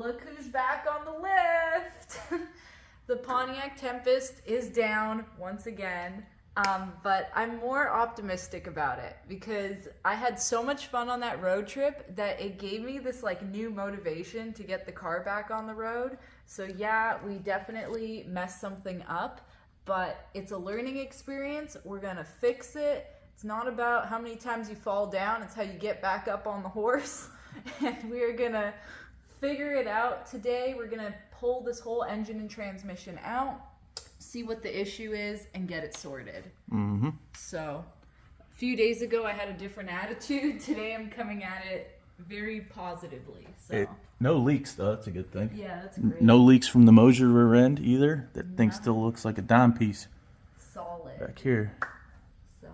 Look who's back on the lift. The Pontiac Tempest is down once again, but I'm more optimistic about it because I had so much fun on that road trip that it gave me this like new motivation to get the car back on the road. So yeah, we definitely messed something up, but it's a learning experience. We're gonna fix it. It's not about how many times you fall down, it's how you get back up on the horse. And we are gonna figure it out today. We're gonna pull this whole engine and transmission out, see what the issue is, and get it sorted. Mm-hmm. So, a few days ago I had a different attitude. Today I'm coming at it very positively. So. No leaks though, that's a good thing. Yeah, that's great. No leaks from the Mosier rear end either. That thing still looks like a dime piece. Solid. Back here. So,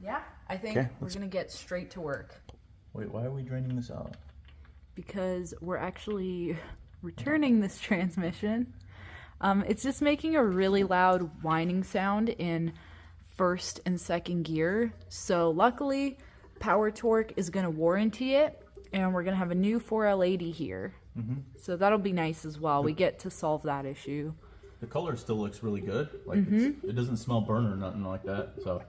yeah, I think we're gonna get straight to work. Wait, why are we draining this out? Because we're actually returning this transmission. It's just making a really loud whining sound in first and second gear. So luckily, Power Torque is going to warranty it, and we're going to have a new 4L80 here. Mm-hmm. So that'll be nice as well. We get to solve that issue. The color still looks really good. Like it doesn't smell burn or nothing like that. So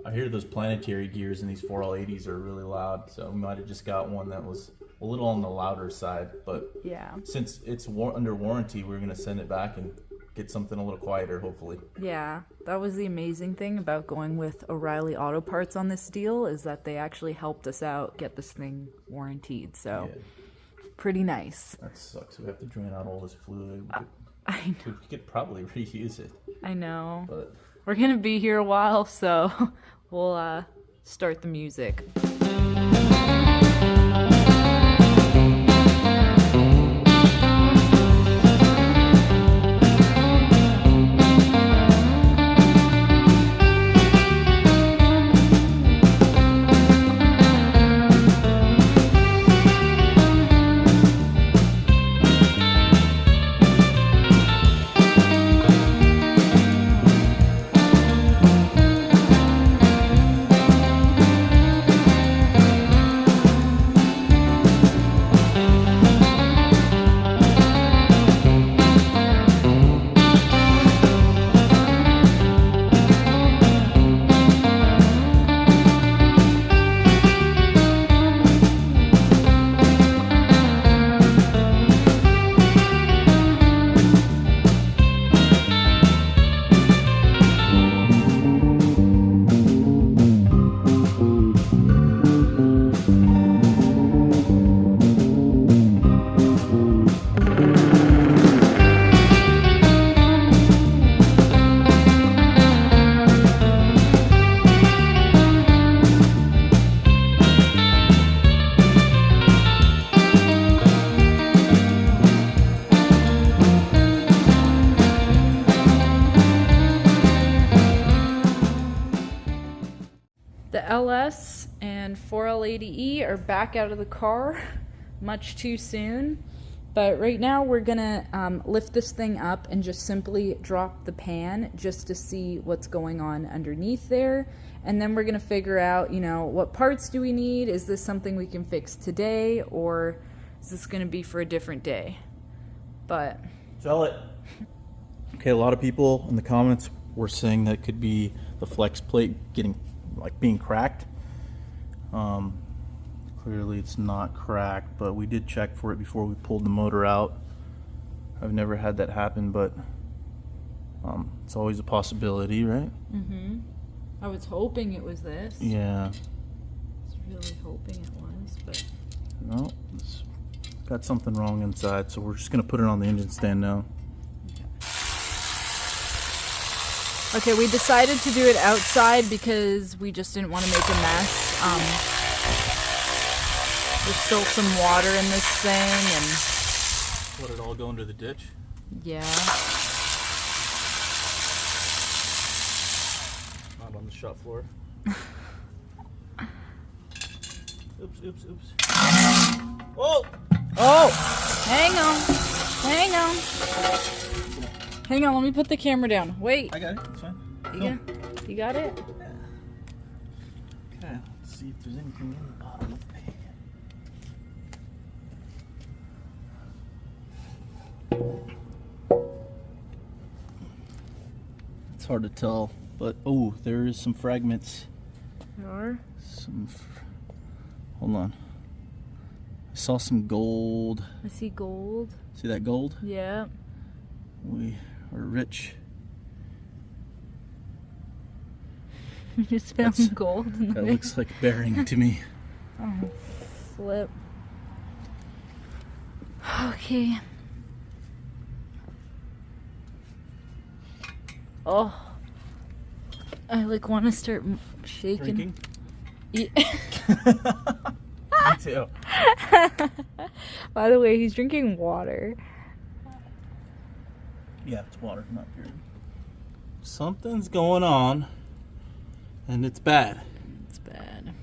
I hear those planetary gears in these 4L80s are really loud. So we might have just got one that was a little on the louder side, but yeah, since it's under warranty, we're gonna send it back and get something a little quieter, hopefully. Yeah, that was the amazing thing about going with O'Reilly Auto Parts on this deal, is that they actually helped us out get this thing warranted. So pretty nice. That sucks. We have to drain out all this fluid. I know. We could probably reuse it. I know. But we're gonna be here a while, so we'll start the music. The LS and 4L80E are back out of the car much too soon, but right now we're gonna lift this thing up and just simply drop the pan just to see what's going on underneath there, and then we're gonna figure out, you know, what parts do we need? Is this something we can fix today, or is this gonna be for a different day? But sell it. Okay, a lot of people in the comments were saying that it could be the flex plate being cracked. Clearly it's not cracked, but we did check for it before we pulled the motor out. I've never had that happen, but it's always a possibility, right? mm-hmm. I was hoping it was this. Yeah. I was really hoping it was, but no, it's got something wrong inside, so we're just gonna put it on the engine stand now. Okay, we decided to do it outside because we just didn't want to make a mess. There's still some water in this thing, and Let it all go into the ditch? yeah. Not on the shop floor. Oops, oops, oops. Oh! Oh! Hang on. Hang on, let me put the camera down. Wait. I got it, it's fine. You got it? Okay, let's see if there's anything in the bottom of the pan. It's hard to tell, but oh, there is some fragments. There are? Hold on. I saw some gold. I see gold. See that gold? Yeah. We are rich. You just found gold in That there. looks like bearing to me. Oh, flip. Okay. Oh. I like want to start shaking. Drinking? Yeah. Me too. By the way, he's drinking water. Yeah, it's water, not beer. Something's going on, and it's bad. It's bad.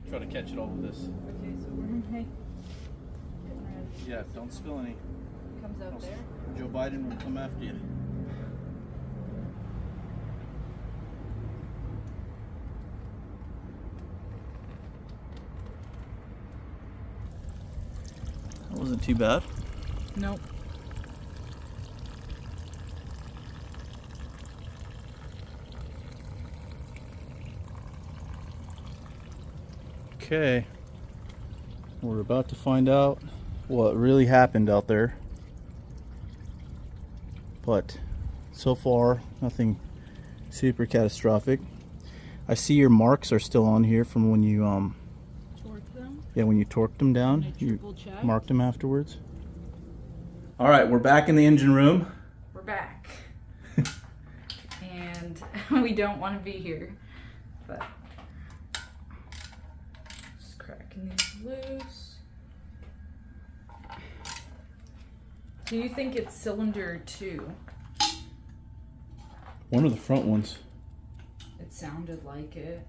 Try to catch it all with this. Okay, so we're hey. Yeah, don't spill any. Comes out there. Joe Biden will come after you. That wasn't too bad. Nope. Okay. We're about to find out what really happened out there. But so far, nothing super catastrophic. I see your marks are still on here from when you Torque them. yeah, when you torqued them down. I You triple checked. marked them afterwards. All right, we're back in the engine room. We're back. And we don't want to be here. But just cracking these loose. Do you think it's cylinder 2? One of the front ones. It sounded like it.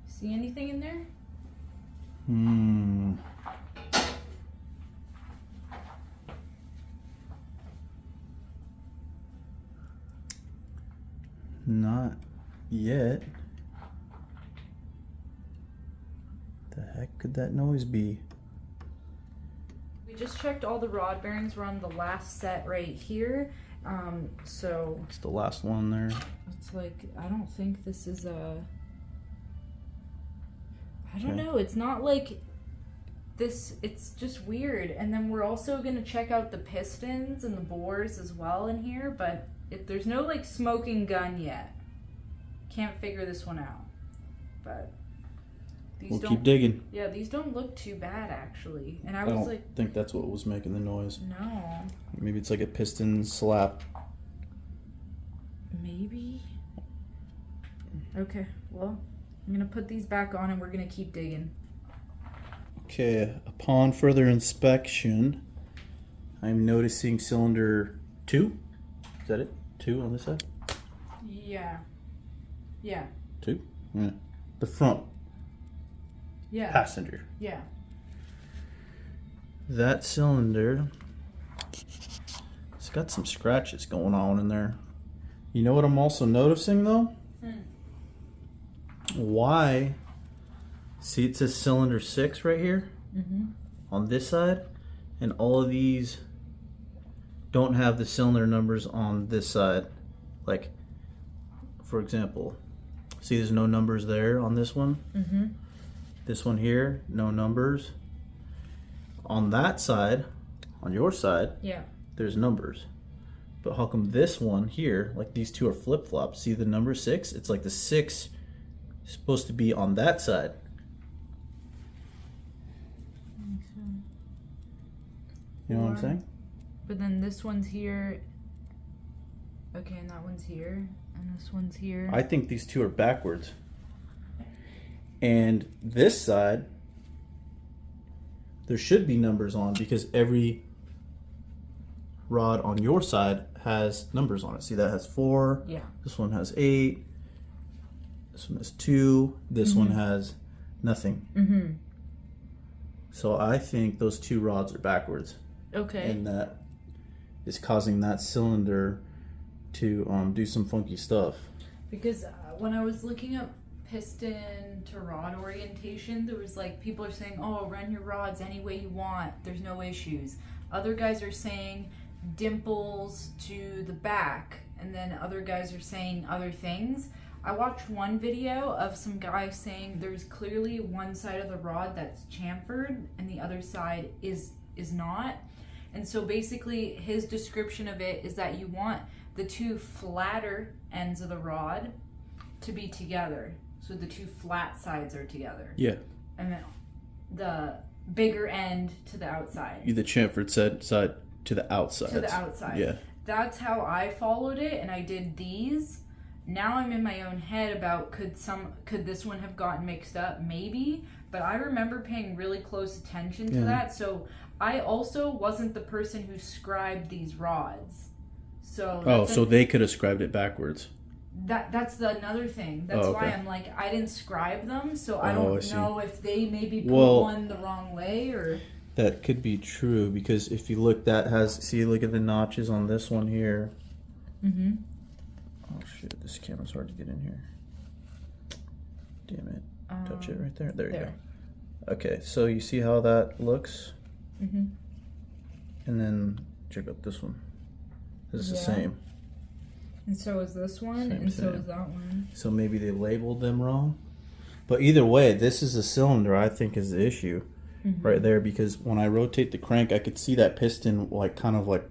See anything in there? Not yet. The heck could that noise be? We just checked all the rod bearings. We're on the last set right here. So It's the last one there. it's like, I don't think this is a... I don't Okay. know. It's not like this. It's just weird. And then we're also going to check out the pistons and the bores as well in here. But there's no like smoking gun yet. Can't figure this one out. But these We'll don't... keep digging. Yeah, these don't look too bad actually. And I I was don't like, think that's what was making the noise. no. Maybe it's like a piston slap. Maybe. Okay, well, I'm gonna put these back on and we're gonna keep digging. Okay, upon further inspection, I'm noticing cylinder 2. Is that it? 2 on this side? Yeah. Yeah. 2? Yeah. The front Yeah. passenger. Yeah. That cylinder, it's got some scratches going on in there. You know what I'm also noticing though? Why? See, it says cylinder 6 right here on this side, and all of these don't have the cylinder numbers on this side. Like, for example, see there's no numbers there on this one? This one here, no numbers. On that side, on your side, Yeah. there's numbers. But how come this one here, like these two are flip-flops? See the number 6? It's like the 6 is supposed to be on that side. You know what I'm Or- saying? But then this one's here. Okay, and that one's here. And this one's here. I think these two are backwards. And this side, there should be numbers on because every rod on your side has numbers on it. See, that has 4. Yeah. This one has 8. This one has 2. This one has nothing. So I think those two rods are backwards. Okay. And that is causing that cylinder to do some funky stuff. Because when I was looking up piston to rod orientation. There was like, people are saying, oh, run your rods any way you want, there's no issues. Other guys are saying dimples to the back, and then other guys are saying other things. I watched one video of some guy saying there's clearly one side of the rod that's chamfered and the other side is not. And so basically his description of it is that you want the two flatter ends of the rod to be together. So the two flat sides are together. Yeah. And then the bigger end to the outside. The chamfered side to the outside. To the outside. Yeah. That's how I followed it, and I did these. Now I'm in my own head about could this one have gotten mixed up? Maybe, but I remember paying really close attention to that. So I also wasn't the person who scribed these rods. So so they could have scribed it backwards. That's another thing. That's why I'm like, I didn't scribe them, so I don't know if they maybe put one the wrong way or. That could be true, because if you look, look at the notches on this one here. Mm-hmm. Oh shit, this camera's hard to get in here. Damn it. Touch it right there. There you go. Okay, so you see how that looks? Mm-hmm. And then check out this one. This is the same. And so is this one, so is that one. So maybe they labeled them wrong. But either way, this is a cylinder I think is the issue. Mm-hmm. Right there, because when I rotate the crank, I could see that piston kind of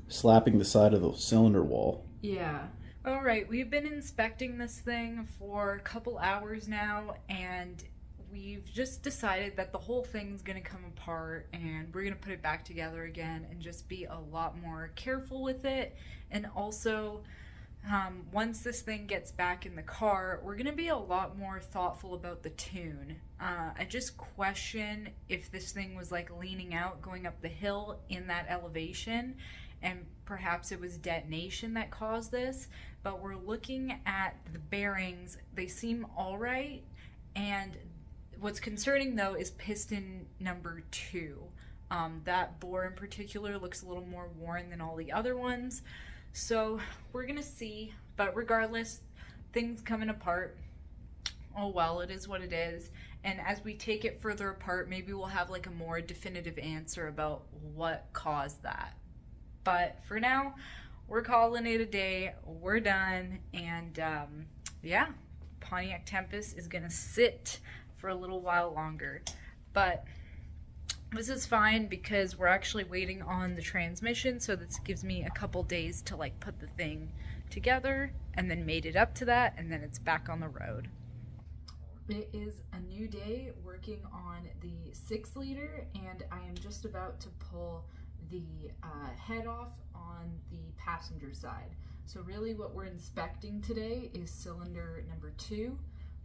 slapping the side of the cylinder wall. Yeah. All right, we've been inspecting this thing for a couple hours now, and we've just decided that the whole thing's gonna come apart, and we're gonna put it back together again and just be a lot more careful with it. And also, once this thing gets back in the car, we're gonna be a lot more thoughtful about the tune. I just question if this thing was leaning out going up the hill in that elevation, and perhaps it was detonation that caused this. But we're looking at the bearings, they seem all right, and what's concerning though is piston number 2. That bore in particular looks a little more worn than all the other ones. So we're gonna see, but regardless, things coming apart. Oh well, it is what it is. And as we take it further apart, maybe we'll have a more definitive answer about what caused that. But for now, we're calling it a day. We're done. And yeah, Pontiac Tempest is gonna sit for a little while longer. But this is fine because we're actually waiting on the transmission, so this gives me a couple days to put the thing together and then mate it up to that, and then it's back on the road. It is a new day working on the 6-liter, and I am just about to pull the head off on the passenger side. So really what we're inspecting today is cylinder number 2.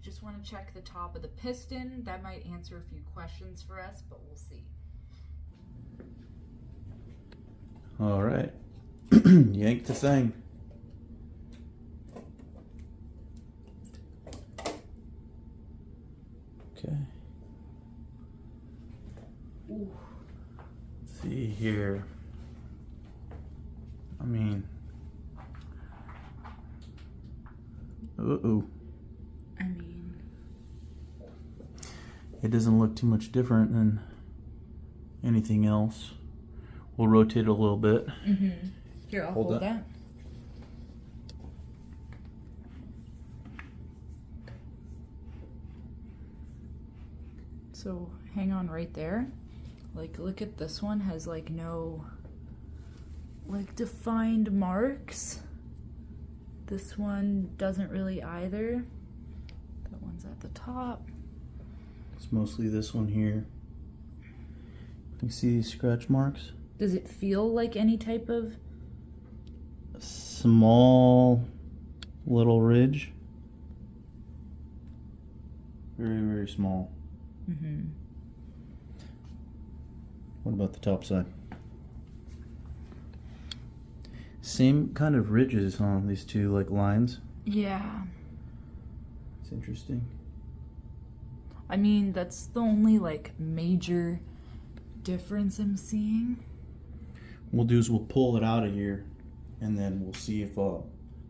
Just want to check the top of the piston. That might answer a few questions for us, but we'll see. All right, yank the thing. Okay. Ooh. Let's see here. I mean, it doesn't look too much different than anything else. We'll rotate it a little bit. Mm-hmm. Here, I'll hold that. So hang on right there. Look at this one, has no defined marks. This one doesn't really either. That one's at the top. It's mostly this one here. You see these scratch marks? Does it feel like any type of small little ridge? Very, very small. Mm-hmm. What about the top side? Same kind of ridges on these two lines. Yeah. It's interesting. I mean, that's the only major difference I'm seeing. What we'll do is we'll pull it out of here, and then we'll see if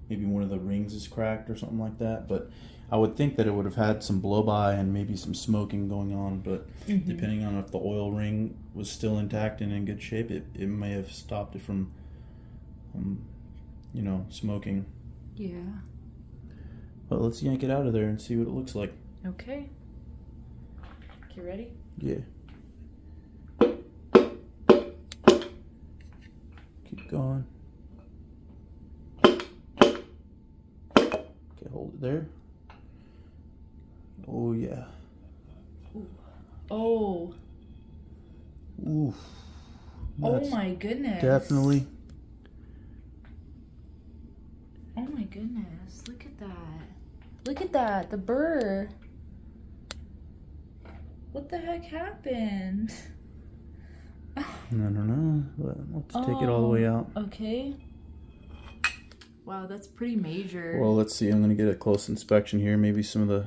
maybe one of the rings is cracked or something like that. But I would think that it would have had some blow by and maybe some smoking going on, but depending on if the oil ring was still intact and in good shape, it may have stopped it from, you know, smoking. Yeah. But let's yank it out of there and see what it looks like. Okay. You ready? Yeah. Keep going. Okay, hold it there. Oh yeah. Ooh. Oh. Oof. Oh my goodness. Definitely. Oh my goodness. Look at that. Look at that. The burr. What the heck happened? I don't know, but let's take it all the way out. Okay. Wow, that's pretty major. Well, let's see. I'm going to get a close inspection here. Maybe some of the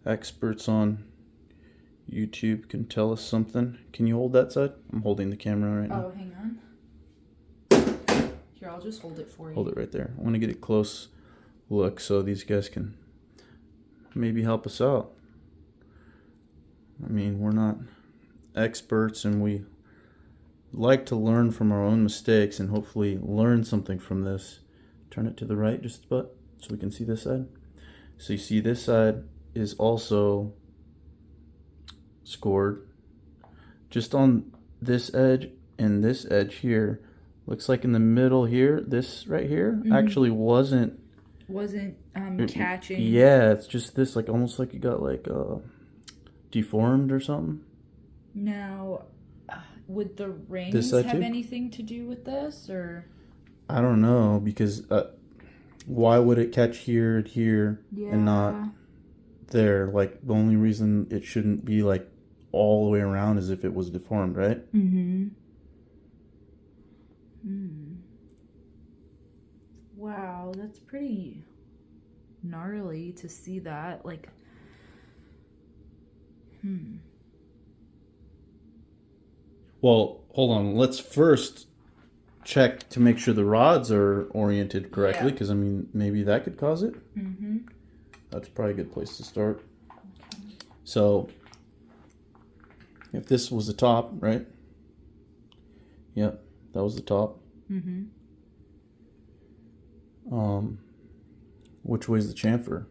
experts on YouTube can tell us something. Can you hold that side? I'm holding the camera right now. Oh, hang on. Here, I'll just hold it for you. Hold it right there. I want to get a close look so these guys can maybe help us out. I mean, we're not experts, and we like to learn from our own mistakes and hopefully learn something from this. Turn it to the right just about so we can see this side. So you see this side is also scored. Just on this edge and this edge here, looks like in the middle here, this right here actually wasn't catching. Yeah, it's just this, like almost like it got like deformed or something. Now, would the rings have anything to do with this, or? I don't know, because why would it catch here and here and not there? Like, the only reason it shouldn't be like all the way around is if it was deformed, right? Wow, that's pretty gnarly to see that. Like, Well, hold on. Let's first check to make sure the rods are oriented correctly, because I mean, maybe that could cause it. That's probably a good place to start. Okay. So, if this was the top, right? Yep, that was the top. Which way's the chamfer?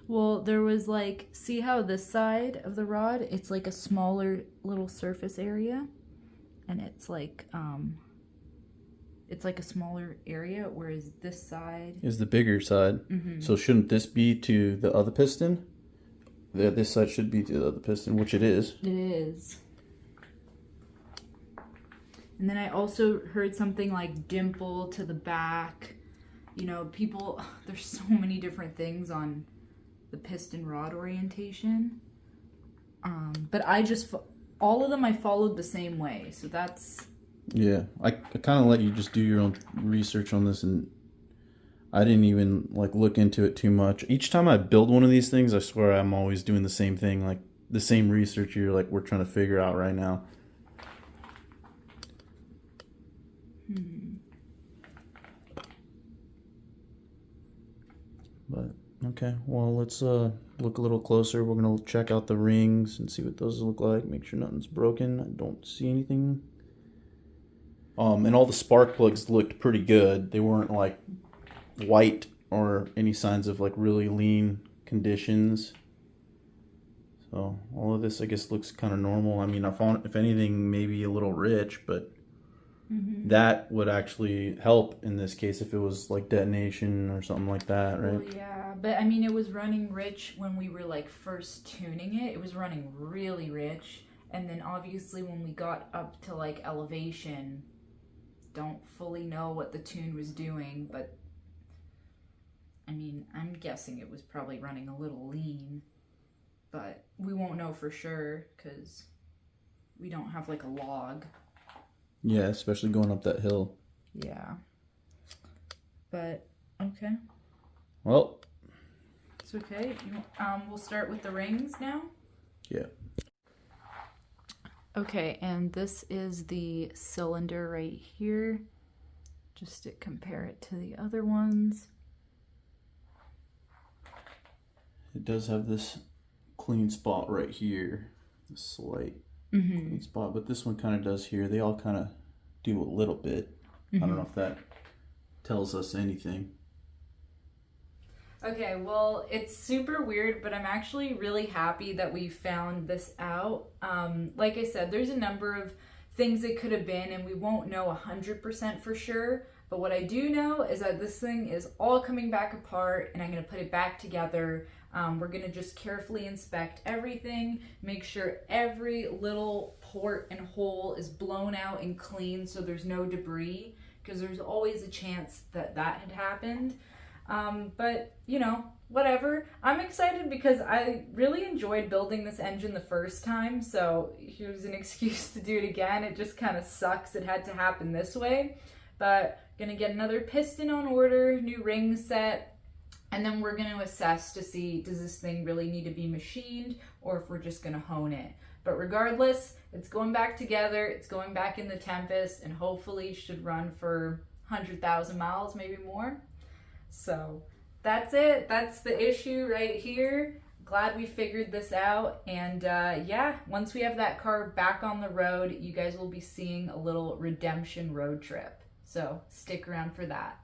Well, there was like, see how this side of the rod, it's like a smaller little surface area, and it's like a smaller area, whereas this side is the bigger side. So shouldn't this be to the other piston? This side should be to the other piston, which it is. It is. And then I also heard something like dimple to the back. You know, people, there's so many different things on the piston rod orientation. But I just, all of them I followed the same way. So that's... Yeah, I kind of let you just do your own research on this, and I didn't even like look into it too much. Each time I build one of these things, I swear I'm always doing the same thing, like the same research we're trying to figure out right now. But okay, well, let's look a little closer. We're gonna check out the rings and see what those look like. Make sure nothing's broken. I don't see anything. And all the spark plugs looked pretty good. They weren't like white or any signs of like really lean conditions. So all of this, I guess, looks kind of normal. I mean, I found, if anything, maybe a little rich, but that would actually help in this case if it was like detonation or something like that, right? Well, yeah, but I mean, it was running rich when we were like first tuning it. It was running really rich, and then obviously when we got up to like elevation, don't fully know what the tune was doing, but I mean, I'm guessing it was probably running a little lean, but we won't know for sure because we don't have like a log. Yeah, especially going up that hill. Yeah. But, okay. Well. It's okay. We'll start with the rings now. Yeah. Okay, and this is the cylinder right here. Just to compare it to the other ones. it does have this clean spot right here, a slight clean spot, but this one kind of does here. They all kind of do a little bit. I don't know if that tells us anything. Okay, well, it's super weird, but I'm actually really happy that we found this out. Like I said, there's a number of things it could have been, and we won't know 100% for sure. But what I do know is that this thing is all coming back apart, and I'm going to put it back together. We're going to just carefully inspect everything, make sure every little port and hole is blown out and clean so there's no debris, because there's always a chance that that had happened. But, you know, whatever. I'm excited because I really enjoyed building this engine the first time, so here's an excuse to do it again. It just kind of sucks it had to happen this way. But gonna get another piston on order, new ring set, and then we're gonna assess to see, does this thing really need to be machined, or if we're just gonna hone it. But regardless, it's going back together, it's going back in the Tempest, and hopefully should run for 100,000 miles, maybe more. So that's it. That's the issue right here. Glad we figured this out. And yeah, once we have that car back on the road, you guys will be seeing a little redemption road trip. So stick around for that.